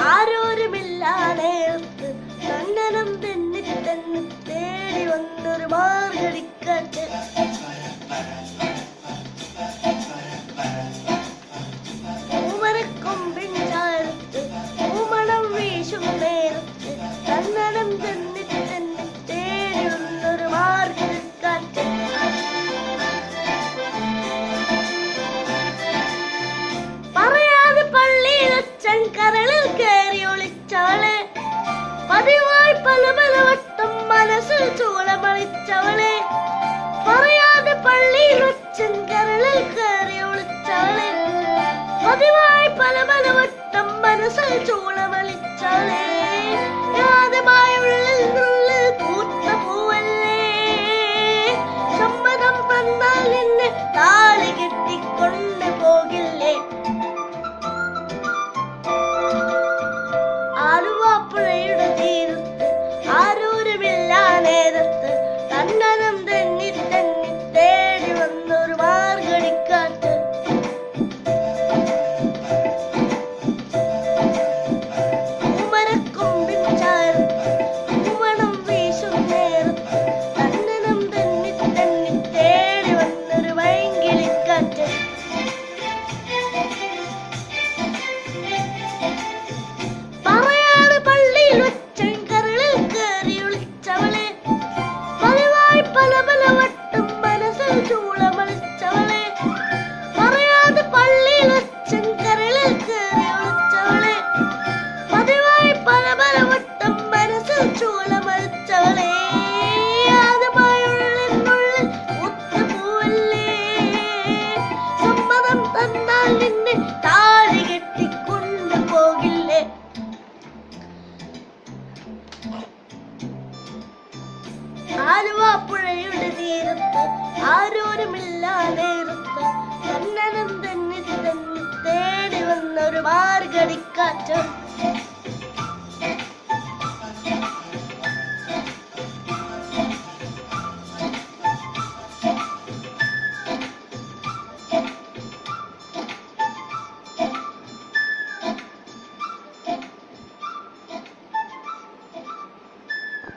ആരോരുമില്ലാതെ കണ്ണനം തെന്നി തെന്നി തേടി വന്നൊരു മാർഗടിക്കാറ്റ്. പൂമരക്കൊമ്പിൻ ചാരത്ത് പൂമണം വീശും നേരത്ത് കണ്ണനം തെന്നി തെന്നി തേടി വന്നൊരു മാർഗടിക്കാറ്റ്. പറയാതെ പള്ളിയിലച്ഛൻ കരളിൽ കയറി ഒളിച്ചവളെ, പതിവായി പല പല വട്ടം മനസ്സിൽ ചൂളമളിച്ചവളെ. പറയാതെ പള്ളിയിലച്ഛൻ കരളിൽ കയറി ഒളിച്ചവളെ, പതിവായി പല പല വട്ടം മനസ്സിൽ ചൂളമളിച്ചവളെ. യാതമായ ഉള്ളിൽ ഉള്ളിൽ പൂത്ത പൂവല്ലേ, സമ്മതം തന്നാൽ എന്നെ താലി കെട്ടിക്കൊണ്ട് പോകില്ലേ. ആലുവാപ്പുഴയുടെ തീരത്ത് ആരോരുമില്ലാ നേരത്ത് കണ്ണനം തെന്നി തെന്നി തേടി വന്നൊരു മാർഗടിക്കാറ്റ്. പൂമരക്കൊമ്പിൻ ചാരത്ത് പൂമണം വീശും നേരത്ത് കണ്ണനം തെന്നി തെന്നി തേടി വന്നൊരു വൈങ്കിളിക്കാറ്റ്. പറയാതെ പള്ളിയിൽ വച്ചൻ കരളിൽ കയറി ഒളിച്ചവളെ, പതിവായി പല പല വട്ടം മനസ്സിൽ ചൂളമളിച്ചവളെ. പറയാതെ പള്ളിയിൽ വച്ചൻ കരളിൽ കയറി ഒളിച്ചവളെ, പതിവായി പല പല വട്ടം മനസ്സിൽ ചൂളമളിച്ചവളെ. ആദ്യമായ ഉള്ളിനുള്ളിൽ പൂത്ത പൂവല്ലേ, സമ്മതം തന്നാൽ നിന്നെ താലി കെട്ടിക്കൊണ്ട് പോകില്ലേ. ആലുവാപ്പുഴയുടെ തീരത്ത് ആരോരുമില്ലാ നേരത്ത് കണ്ണനം തെന്നി തെന്നി തേടി വന്നൊരു മാർഗടിക്കാറ്റ്.